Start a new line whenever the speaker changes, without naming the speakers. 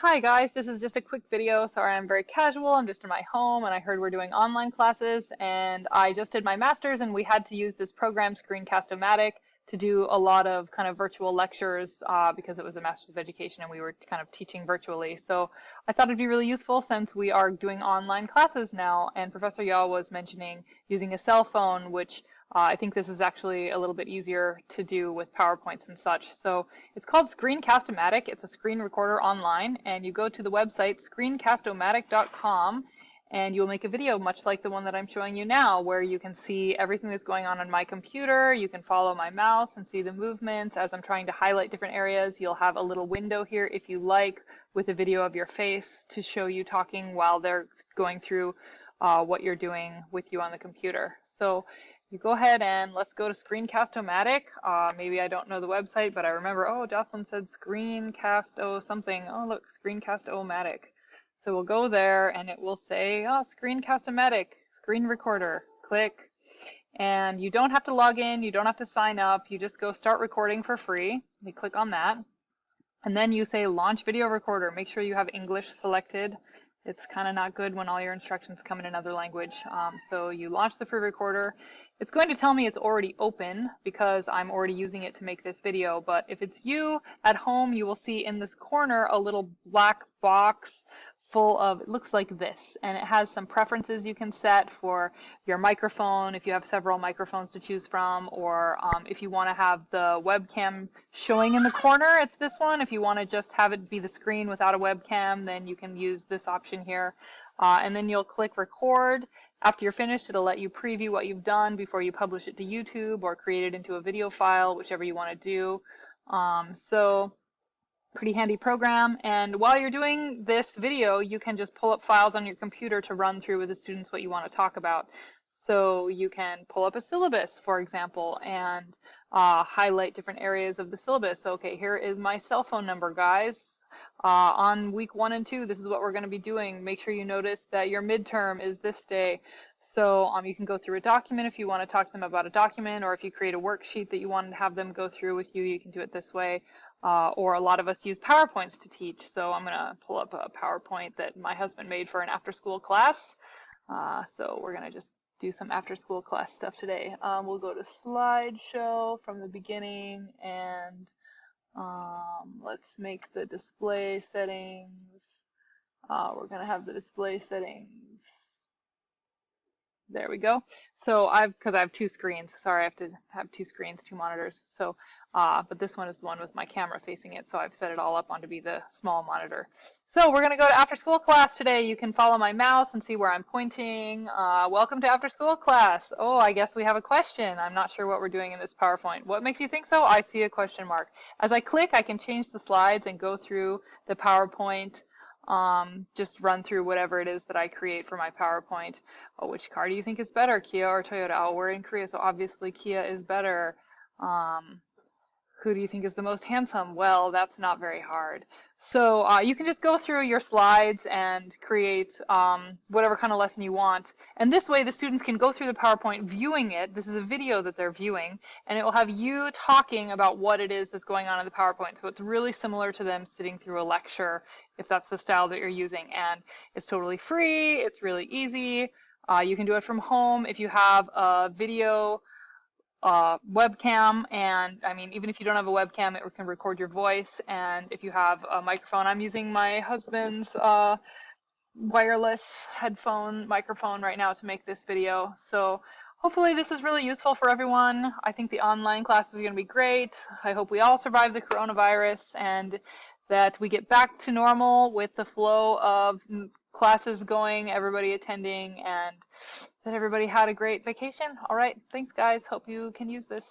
Hi guys, this is just a quick video. Sorry, I'm very casual. I'm just in my home and I heard we're doing online classes and I just did my master's and we had to use this program Screencast-O-Matic to do a lot of kind of virtual lectures because it was a master's of education and we were kind of teaching virtually. So I thought it'd be really useful since we are doing online classes now, and Professor Yao was mentioning using a cell phone, which I think this is actually a little bit easier to do with PowerPoints and such. So it's called Screencast-O-Matic. It's a screen recorder online, and you go to the website screencast-o-matic.com and you'll make a video much like the one that I'm showing you now, where you can see everything that's going on my computer. You can follow my mouse and see the movements as I'm trying to highlight different areas. You'll have a little window here if you like with a video of your face to show you talking while they're going through what you're doing with you on the computer. So you go ahead and let's go to Screencast-O-Matic. Maybe I don't know the website, but I remember, oh, Jocelyn said Screencast-O something. Oh, look, Screencast-O-Matic. So we'll go there and it will say, oh, Screencast-O-Matic, screen recorder. Click. And you don't have to log in. You don't have to sign up. You just go start recording for free. You click on that. And then you say launch video recorder. Make sure you have English selected. It's kind of not good when all your instructions come in another language. So you launch the free recorder. It's going to tell me it's already open because I'm already using it to make this video. But if it's you at home, you will see in this corner a little black box full of, it looks like this, and it has some preferences you can set for your microphone if you have several microphones to choose from, or if you want to have the webcam showing in the corner, it's this one. If you want to just have it be the screen without a webcam, then you can use this option here. And then you'll click record. After you're finished, it'll let you preview what you've done before you publish it to YouTube or create it into a video file, whichever you want to do. So pretty handy program, and while you're doing this video you can just pull up files on your computer to run through with the students what you want to talk about. So you can pull up a syllabus, for example, and highlight different areas of the syllabus. So, okay, here is my cell phone number, guys. On week 1 and 2, this is what we're going to be doing. Make sure you notice that your midterm is this day. So you can go through a document if you want to talk to them about a document, or if you create a worksheet that you want to have them go through with you, you can do it this way. Or a lot of us use PowerPoints to teach. So I'm going to pull up a PowerPoint that my husband made for an after-school class. So we're going to just do some after-school class stuff today. We'll go to slideshow from the beginning, and let's make the display settings. We're going to have the display settings. There we go. So because I have 2 screens. Sorry, I have to have 2 screens, 2 monitors. So, but this one is the one with my camera facing it, so I've set it all up on to be the small monitor. So we're going to go to after school class today. You can follow my mouse and see where I'm pointing. Welcome to after school class. Oh, I guess we have a question. I'm not sure what we're doing in this PowerPoint. What makes you think so? I see a question mark. As I click, I can change the slides and go through the PowerPoint. Just run through whatever it is that I create for my PowerPoint. Oh, which car do you think is better, Kia or Toyota? Oh, we're in Korea, so obviously Kia is better. Who do you think is the most handsome? Well, that's not very hard. So you can just go through your slides and create whatever kind of lesson you want. And this way the students can go through the PowerPoint viewing it. This is a video that they're viewing, and it will have you talking about what it is that's going on in the PowerPoint. So it's really similar to them sitting through a lecture, if that's the style that you're using. And it's totally free. It's really easy. You can do it from home if you have a video webcam, and I mean, even if you don't have a webcam, it can record your voice. And if you have a microphone, I'm using my husband's wireless headphone microphone right now to make this video. So hopefully this is really useful for everyone. I think the online classes are going to be great. I hope we all survive the coronavirus and that we get back to normal with the flow of classes going, everybody attending, and that everybody had a great vacation. All right, thanks guys. Hope you can use this.